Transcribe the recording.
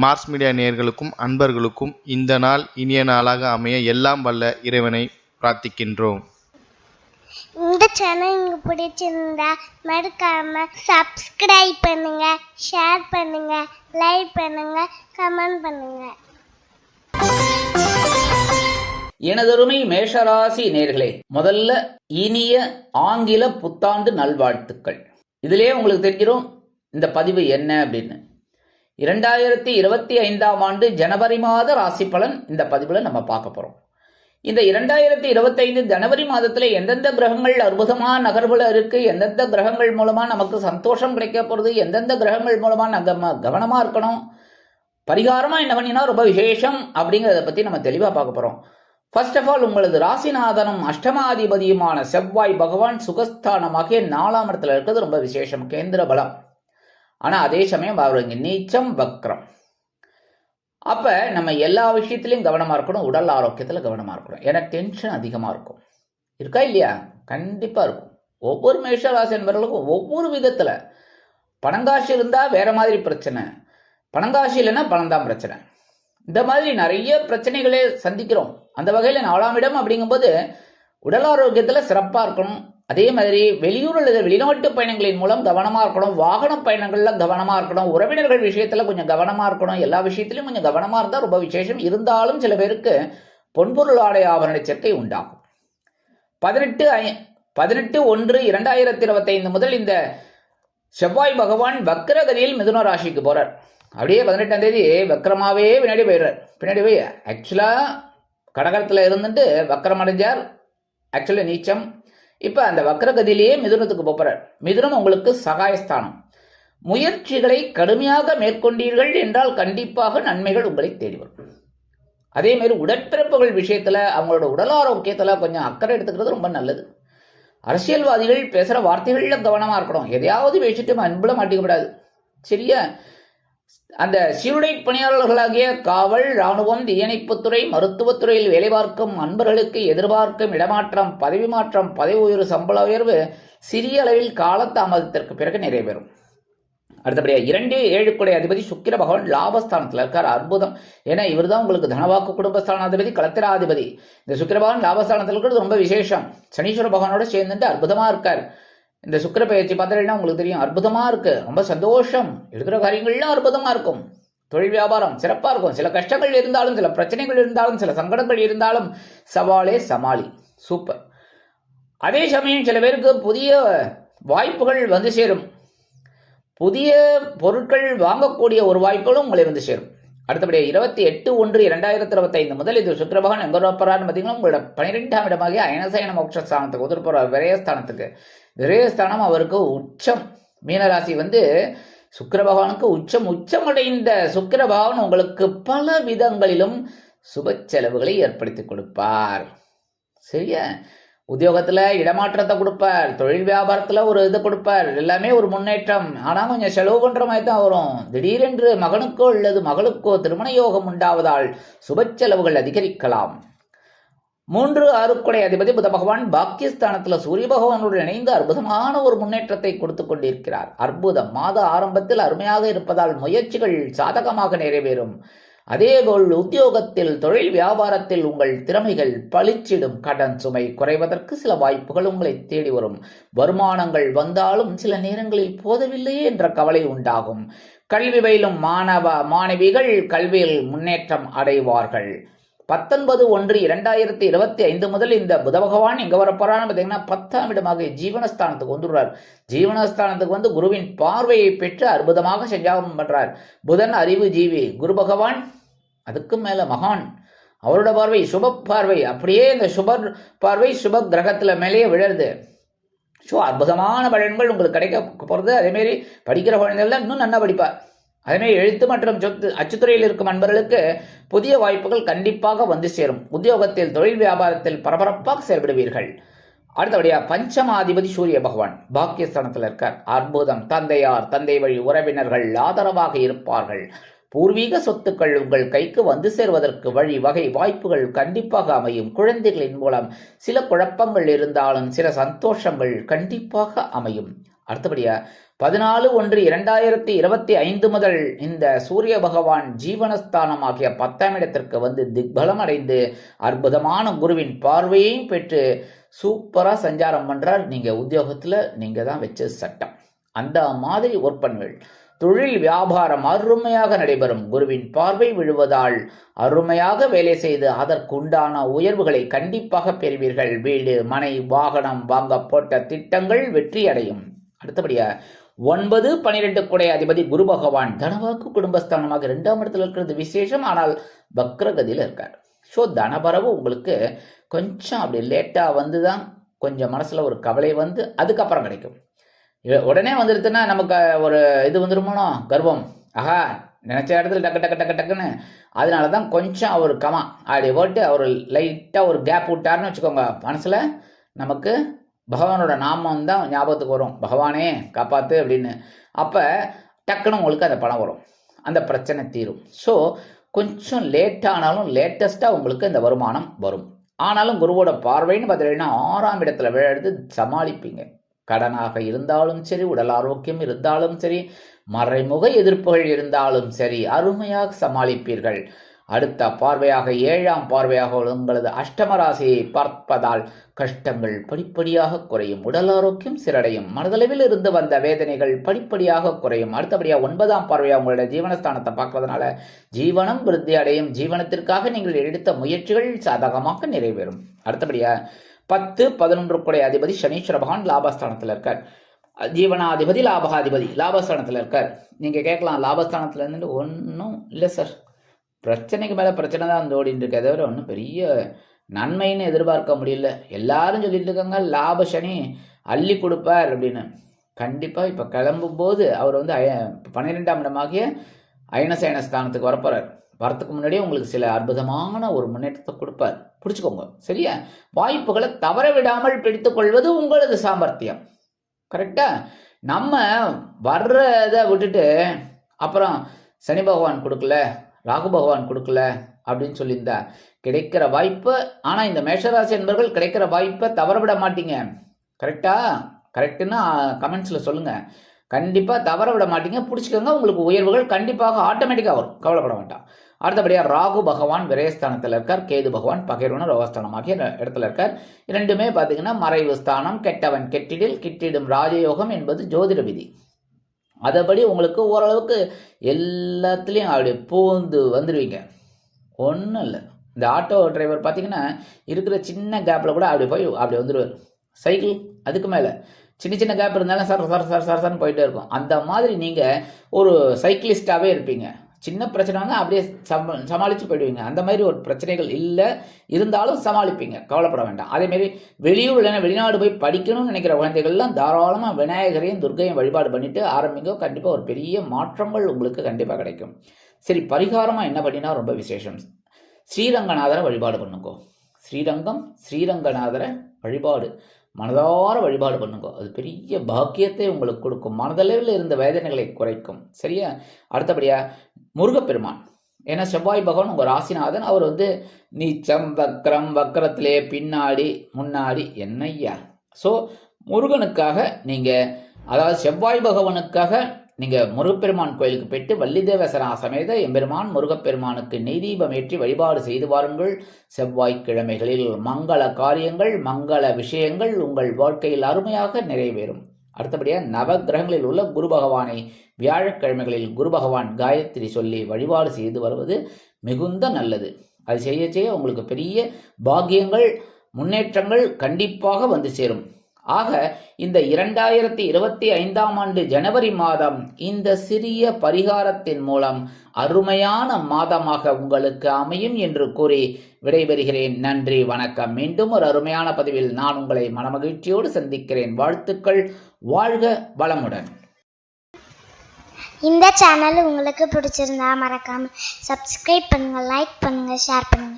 Mars media நேயர்களுக்கும் அன்பர்களுக்கும் இந்த நாள் இனிய நாளாக அமைய எல்லாம் வல்ல இறைவனை பிரார்த்திக்கின்றோம். இந்த சேனல் உங்களுக்கு பிடிச்சிருந்தா மறக்காம சப்ஸ்கிரைப் பண்ணுங்க, ஷேர் பண்ணுங்க, லைக் பண்ணுங்க, கமெண்ட் பண்ணுங்க. எனதருமை மேஷராசி நேர்களே, முதல்ல இனிய ஆங்கில புத்தாண்டு நல்வாழ்த்துக்கள். இதிலே உங்களுக்கு தெரிஞ்சிடும் இந்த பதிவு என்ன அப்படின்னு. 2025ஆம் ஆண்டு ஜனவரி மாத ராசி பலன் இந்த பதிவுல நம்ம பார்க்க போறோம். இந்த 2025 ஜனவரி மாதத்துல எந்தெந்த கிரகங்கள் அற்புதமான நகர்வுல இருக்கு, எந்தெந்த கிரகங்கள் மூலமா நமக்கு சந்தோஷம் கிடைக்க போறது, எந்தெந்த கிரகங்கள் மூலமா நம்ம கவனமா இருக்கணும், பரிகாரமா என்ன பண்ணினா ரொம்ப விசேஷம் அப்படிங்கிறத பத்தி நம்ம தெளிவா பார்க்க போறோம். ஃபர்ஸ்ட் ஆஃப் ஆல், உங்களது ராசிநாதனும் அஷ்டமாதிபதியுமான செவ்வாய் பகவான் சுகஸ்தானமாக 4ஆம் இடத்துல இருக்கிறது ரொம்ப விசேஷம், கேந்திர பலம். ஆனா அதே சமயம் அவர் இங்க நீச்சம் வக்ரம். அப்ப நம்ம எல்லா விஷயத்திலையும் கவனமா இருக்கணும், உடல் ஆரோக்கியத்துல கவனமா இருக்கணும். ஏன்னா டென்ஷன் அதிகமா இருக்கும், இருக்கா இல்லையா? கண்டிப்பா இருக்கும். ஒவ்வொரு மேஷராசி என்பவர்களுக்கும் ஒவ்வொரு விதத்துல பணங்காசு இருந்தா வேற மாதிரி பிரச்சனை, பணங்காசு இல்லைன்னா பணம் தான் பிரச்சனை. இந்த மாதிரி நிறைய பிரச்சனைகளே சந்திக்கிறோம். அந்த வகையில 4ஆம் இடம் அப்படிங்கும்போது உடல் ஆரோக்கியத்துல சிறப்பா இருக்கணும். அதே மாதிரி வெளியூர் அல்லது வெளிநாட்டு பயணங்களின் மூலம் கவனமா இருக்கணும், வாகன பயணங்கள்ல கவனமா இருக்கணும், உறவினர்கள் விஷயத்துல கொஞ்சம் கவனமா இருக்கணும். எல்லா விஷயத்திலும் கொஞ்சம் கவனமா இருந்தா ரொம்ப விசேஷம். இருந்தாலும் சில பேருக்கு பொன்பொருள் ஆடை ஆபரண சேர்க்கை உண்டாகும். 18/1/2025 முதல் இந்த செவ்வாய் பகவான் வக்ரகதியில் மிதுன ராசிக்கு போறார். அப்படியே 18ஆம் தேதி வக்ரமாவே பின்னாடி போய் ஆக்சுவலா கடகத்துல இருந்துட்டு வக்ரம் அடைஞ்சார், ஆக்சுவலா நீச்சம். இப்ப அந்த வக்ரகதியிலேயே மிதுனத்துக்கு போறார். மிதுனம் உங்களுக்கு சகாயஸ்தானம். முயற்சிகளை கடுமையாக மேற்கொண்டீர்கள் என்றால் கண்டிப்பாக நன்மைகள் உங்களை தேடி வரும். அதே மாதிரி உடற்பிறப்புகள் விஷயத்துல அவங்களோட உடல் ஆரோக்கியத்துல கொஞ்சம் அக்கறை எடுத்துக்கிறது ரொம்ப நல்லது. அரசியல்வாதிகள் பேசுற வார்த்தைகள்ல கவனமா இருக்கணும். எதையாவது பேசிட்டு அன்புல மாட்டிக்கப்படாது, சரியா? அந்த சீருடை பணியாளர்களாகிய காவல், இராணுவம், தீயணைப்புத்துறை, மருத்துவத்துறையில் வேலை பார்க்கும் அன்பர்களுக்கு எதிர்பார்க்கும் இடமாற்றம், பதவி மாற்றம், பதவி உயர்வு, சம்பள உயர்வு சிறிய அளவில் காலதாமதத்திற்கு பிறகு நிறைவேறும். அடுத்தபடியா 2/7 அதிபதி சுக்கிர பகவான் லாபஸ்தானத்தில் இருக்கார். அற்புதம். ஏன்னா இவர் தான் உங்களுக்கு தனவாக்கு குடும்பஸ்தானாதிபதி, களத்திராதிபதி. இந்த சுக்கிர பகவான் லாபஸ்தானத்தில் இருக்கிறது ரொம்ப விசேஷம். சனீஸ்வர பகவானோட சேர்ந்துட்டு அற்புதமா இருக்கார். இந்த சுக்கிர பயிற்சி பார்த்தீங்கன்னா உங்களுக்கு தெரியும், அற்புதமா இருக்கு, ரொம்ப சந்தோஷம். எடுக்கிற காரியங்கள்லாம் அற்புதமா இருக்கும். தொழில் வியாபாரம் சிறப்பா இருக்கும். சில கஷ்டங்கள் இருந்தாலும், சில பிரச்சனைகள் இருந்தாலும், சில சங்கடங்கள் இருந்தாலும் சவாலே சமாளி, சூப்பர். அதே சமயம் சில பேருக்கு புதிய வாய்ப்புகள் வந்து சேரும். புதிய பொருட்கள் வாங்கக்கூடிய ஒரு வாய்ப்புகளும் உங்களை வந்து சேரும். அடுத்தபடியாக 28/1/2025 முதல் இது சுக்கிர பகவான் எங்க போறாருன்னு பார்த்தீங்கன்னா உங்களோட 12ஆம் இடமாகிய அயனசயன மோட்சஸ்தானத்துக்கு உதவி போறார், விரயஸ்தானத்துக்கு. விரயஸ்தானம் அவருக்கு உச்சம். மீனராசி சுக்கிர பகவானுக்கு உச்சமடைந்த சுக்கிர பகவான் உங்களுக்கு பல விதங்களிலும் சுப செலவுகளை ஏற்படுத்தி கொடுப்பார், சரியா? உத்தியோகத்துல இடமாற்றத்தை கொடுப்பார், தொழில் வியாபாரத்துல ஒரு இது கொடுப்பார், எல்லாமே ஒரு முன்னேற்றம். ஆனா கொஞ்சம் செலவு பண்ற மாதிரி தான் வரும். திடீரென்று மகனுக்கோ அல்லது மகளுக்கோ திருமண யோகம் உண்டாவதால் சுப செலவுகள் அதிகரிக்கலாம். 3/6 அதிபதி புத பகவான் பாக்கியஸ்தானத்துல சூரிய பகவானுடன் இணைந்து அற்புதமான ஒரு முன்னேற்றத்தை கொடுத்து கொண்டிருக்கிறார். அற்புதம். மாத ஆரம்பத்தில் அருமையாக இருப்பதால் முயற்சிகள் சாதகமாக நிறைவேறும். அதேபோல் உத்தியோகத்தில், தொழில் வியாபாரத்தில் உங்கள் திறமைகள் பளிச்சிடும். கடன் சுமை குறைவதற்கு சில வாய்ப்புகள் உங்களை தேடி வரும். வருமானங்கள் வந்தாலும் சில நேரங்களில் போதவில்லையே என்ற கவலை உண்டாகும். கல்வி பயிலும் மாணவிகள் கல்வியில் முன்னேற்றம் அடைவார்கள். 19/1/2025 முதல் இந்த புத பகவான் எங்க வரப்போறான்னு பார்த்தீங்கன்னா 10ஆம் இடமாக ஜீவனஸ்தானத்துக்கு வந்துடுறார். ஜீவனஸ்தானத்துக்கு குருவின் பார்வையை பெற்று அற்புதமாக சஞ்சாரம் பண்றார். புதன் அறிவு ஜீவி, குரு பகவான் அதுக்கு மேல மகான். அவரோட பார்வை சுப பார்வை. அப்படியே இந்த சுப பார்வை சுப கிரகத்துல மேலேயே விழருது. ஸோ அற்புதமான பலன்கள் உங்களுக்கு கிடைக்க போறது. அதே மாதிரி படிக்கிற குழந்தைகள் இன்னும் நல்லா படிப்பார். அதே எழுத்து மற்றும் அச்சுத்துறையில் இருக்கும் அன்பர்களுக்கு புதிய வாய்ப்புகள் கண்டிப்பாக வந்து சேரும். உத்தியோகத்தில், தொழில் வியாபாரத்தில் பரபரப்பாக செயல்படுவீர்கள். அடுத்தபடியா பஞ்சமாதிபதி சூரிய பகவான் பாக்கியஸ்தானத்தில் இருக்கார். அற்புதம். தந்தையார், தந்தை வழி உறவினர்கள் ஆதரவாக இருப்பார்கள். பூர்வீக சொத்துக்கள் உங்கள் கைக்கு வந்து சேர்வதற்கு வழி வகை வாய்ப்புகள் கண்டிப்பாக அமையும். குழந்தைகளின் மூலம் சில குழப்பங்கள் இருந்தாலும் சில சந்தோஷங்கள் கண்டிப்பாக அமையும். அடுத்தபடியா 14/1/2025 முதல் இந்த சூரிய பகவான் ஜீவனஸ்தானமாகிய 10ஆம் இடத்திற்கு வந்து திக்பலம் அடைந்து அற்புதமான குருவின் பார்வையையும் பெற்று சூப்பரா சஞ்சாரம் பண்றார். நீங்க உத்தியோகத்துல நீங்க தான் வச்ச சட்டம். அந்த மாதிரி ஒர்க் பண்ணுவீள். தொழில் வியாபாரம் அருமையாக நடைபெறும். குருவின் பார்வை விழுவதால் அருமையாக வேலை செய்து அதற்குண்டான உயர்வுகளை கண்டிப்பாக பெறுவீர்கள். வீடு மனை வாகனம் வாங்க போட்ட திட்டங்கள் வெற்றி அடையும். அடுத்தபடியா 9, 12 குடை அதிபதி குரு பகவான் தனவாக்கு குடும்பஸ்தானமாக 2ஆம் இடத்துல இருக்கிறது விசேஷம். ஆனால் வக்ரகதியில் இருக்கார். ஸோ தனபரவு உங்களுக்கு கொஞ்சம் அப்படி லேட்டா வந்துதான் கொஞ்சம் மனசுல ஒரு கவலை வந்து அதுக்கப்புறம் கிடைக்கும். உடனே வந்துடுதுன்னா நமக்கு ஒரு இது வந்துருமோ கர்வம், ஆஹா நினைச்ச இடத்துல டக்கு டக்கு டக்கு டக்குன்னு. அதனாலதான் கொஞ்சம் ஒரு கமா அப்படி போட்டு அவர் லைட்டா ஒரு கேப் விட்டாருன்னு வச்சுக்கோங்க. மனசுல நமக்கு பகவானோட நாமம் தான் ஞாபகத்துக்கு வரும், பகவானே காப்பாத்து அப்படின்னு. அப்ப டக்குன்னு உங்களுக்கு அந்த பணம் வரும், அந்த பிரச்சனை தீரும். ஸோ கொஞ்சம் லேட்டானாலும் லேட்டஸ்டா உங்களுக்கு இந்த வருமானம் வரும். ஆனாலும் குருவோட பார்வைன்னு பார்த்தீங்கன்னா 6ஆம் இடத்துல விழுந்து சமாளிப்பீங்க. கடனாக இருந்தாலும் சரி, உடல் ஆரோக்கியம் இருந்தாலும் சரி, மறைமுக எதிர்ப்புகள் இருந்தாலும் சரி, அருமையாக சமாளிப்பீர்கள். அடுத்த பார்வையாக 7ஆம் பார்வையாக உங்களது அஷ்டம ராசியை பார்ப்பதால் கஷ்டங்கள் படிப்படியாக குறையும். உடல் ஆரோக்கியம் சிறடையும். மனதளவில் இருந்து வந்த வேதனைகள் படிப்படியாக குறையும். அடுத்தபடியாக 9ஆம் பார்வையாக உங்களுடைய ஜீவனஸ்தானத்தை பார்க்கறதுனால ஜீவனம் விருத்தி அடையும். ஜீவனத்திற்காக நீங்கள் எடுத்த முயற்சிகள் சாதகமாக நிறைவேறும். அடுத்தபடியாக 10, 11 குடை அதிபதி சனீஸ்வர பகவான் லாபஸ்தானத்தில் இருக்கார். ஜீவனாதிபதி லாபகாதிபதி லாபஸ்தானத்தில் இருக்கார். நீங்க கேட்கலாம், லாபஸ்தானத்துல இருந்து ஒன்றும் இல்லை சார், பிரச்சனைக்கு மேல பிரச்சனை தான் வந்து ஓடிட்டு இருக்க தவிர ஒன்றும் பெரிய நன்மைன்னு எதிர்பார்க்க முடியல. எல்லாரும் சொல்லிட்டு இருக்காங்க லாப சனி அள்ளி கொடுப்பார் அப்படின்னு. கண்டிப்பா இப்ப கிளம்பும் போது அவர் வந்து 12ஆம் இடமாகிய அயனசயன ஸ்தானத்துக்கு வரப்போறார். வரத்துக்கு முன்னாடியே உங்களுக்கு சில அற்புதமான ஒரு முன்னேற்றத்தை கொடுப்பார். பிடிச்சுக்கோங்க சரியா. வாய்ப்புகளை தவற விடாமல் பிடித்துக் கொள்வது உங்களது சாமர்த்தியம். கரெக்டா. நம்ம வர்றதை விட்டுட்டு அப்புறம் சனி பகவான் கொடுக்கல, ராகு பகவான் கொடுக்கல அப்படின்னு சொல்லியிருந்தா கிடைக்கிற வாய்ப்பு. ஆனா இந்த மேஷராசி என்பவர்கள் கிடைக்கிற வாய்ப்பை தவற விட மாட்டீங்க. கரெக்டா. கரெக்டுன்னா கமெண்ட்ஸ்ல சொல்லுங்க. கண்டிப்பா தவற விட மாட்டீங்க. பிடிச்சிக்கோங்க. உங்களுக்கு உயர்வுகள் கண்டிப்பாக ஆட்டோமேட்டிக்கா வரும், கவலைப்பட வேண்டாம். அடுத்தபடியா ராகு பகவான் விரயஸ்தானத்தில் இருக்கார். கேது பகவான் பகைர்வன ரோகஸ்தானம் ஆகிய இடத்துல இருக்கார். இரண்டுமே பாத்தீங்கன்னா மறைவு ஸ்தானம். கெட்டவன் கெட்டிடில் கிட்டிடும் ராஜயோகம் என்பது ஜோதிட விதி. அதபடி உங்களுக்கு ஓரளவுக்கு எல்லாத்துலேயும் அப்படி பூந்து வந்துடுவீங்க. ஒன்றும் இல்லை. இந்த ஆட்டோ டிரைவர் பார்த்தீங்கன்னா இருக்கிற சின்ன கேப்பில் கூட அப்படி போய் அப்படி வந்துடுவார். சைக்கிள் அதுக்கு மேலே சின்ன சின்ன கேப் இருந்தாலும் சார் சார் சார் சார் சார்னு போயிட்டே இருக்கும். அந்த மாதிரி நீங்கள் ஒரு சைக்கிளிஸ்டாகவே இருப்பீங்க. சின்ன பிரச்சனை வந்து அப்படியே சமாளித்து போயிடுவீங்க. அந்த மாதிரி ஒரு பிரச்சனைகள் இல்லை, இருந்தாலும் சமாளிப்பீங்க, கவலைப்பட வேண்டாம். அதேமாரி வெளியூர் இல்லைன்னா வெளிநாடு போய் படிக்கணும்னு நினைக்கிற குழந்தைகள்லாம் தாராளமாக விநாயகரையும் துர்க்கையும் வழிபாடு பண்ணிட்டு ஆரம்பிங்க. கண்டிப்பாக ஒரு பெரிய மாற்றங்கள் உங்களுக்கு கண்டிப்பாக கிடைக்கும். சரி, பரிகாரமாக என்ன பண்ணினா ரொம்ப விசேஷம், ஸ்ரீரங்கநாதரை வழிபாடு பண்ணுங்க. ஸ்ரீரங்கநாதரை வழிபாடு மனதார வழிபாடு பண்ணுங்க. அது பெரிய பாக்கியத்தை உங்களுக்கு கொடுக்கும். மனதளவில் இருந்த வேதனைகளை குறைக்கும். சரியா. அடுத்தபடியா முருகப்பெருமான், ஏன்னா செவ்வாய் பகவான் உங்க ராசிநாதன். அவர் வந்து நீச்சம் வக்ரம், வக்கரத்திலே பின்னாடி முன்னாடி என்னையா. ஸோ முருகனுக்காக நீங்க, அதாவது செவ்வாய் பகவானுக்காக நீங்க முருகப்பெருமான் கோயிலுக்கு போயிட்டு வள்ளிதேவசரா சமேத எம்பெருமான் முருகப்பெருமானுக்கு நெய்தீபம் ஏற்றி வழிபாடு செய்து வாருங்கள். செவ்வாய்க்கிழமைகளில் மங்கள காரியங்கள், மங்கள விஷயங்கள் உங்கள் வாழ்க்கையில் அருமையாக நிறைவேறும். அடுத்தபடியா நவகிரகங்களில் உள்ள குரு பகவானை வியாழக்கிழமைகளில் குரு பகவான் காயத்ரி சொல்லி வழிபாடு செய்து வருவது மிகுந்த நல்லது. அது செய்ய செய்ய உங்களுக்கு பெரிய பாக்கியங்கள், முன்னேற்றங்கள் கண்டிப்பாக வந்து சேரும். ஆக இந்த 2025ஆம் ஆண்டு ஜனவரி மாதம் இந்த சிறிய பரிகாரத்தின் மூலம் அருமையான மாதமாக உங்களுக்கு அமையும் என்று கூறி விடைபெறுகிறேன். நன்றி, வணக்கம். மீண்டும் ஒரு அருமையான பதிவில் நான் உங்களை மனமகிழ்ச்சியோடு சந்திக்கிறேன். வாழ்த்துக்கள். வாழ்க வளமுடன். இந்த சேனல் உங்களுக்கு பிடிச்சிருந்தா மறக்காம சப்ஸ்கிரைப் பண்ணுங்க, லைக் பண்ணுங்க, ஷேர் பண்ணுங்க.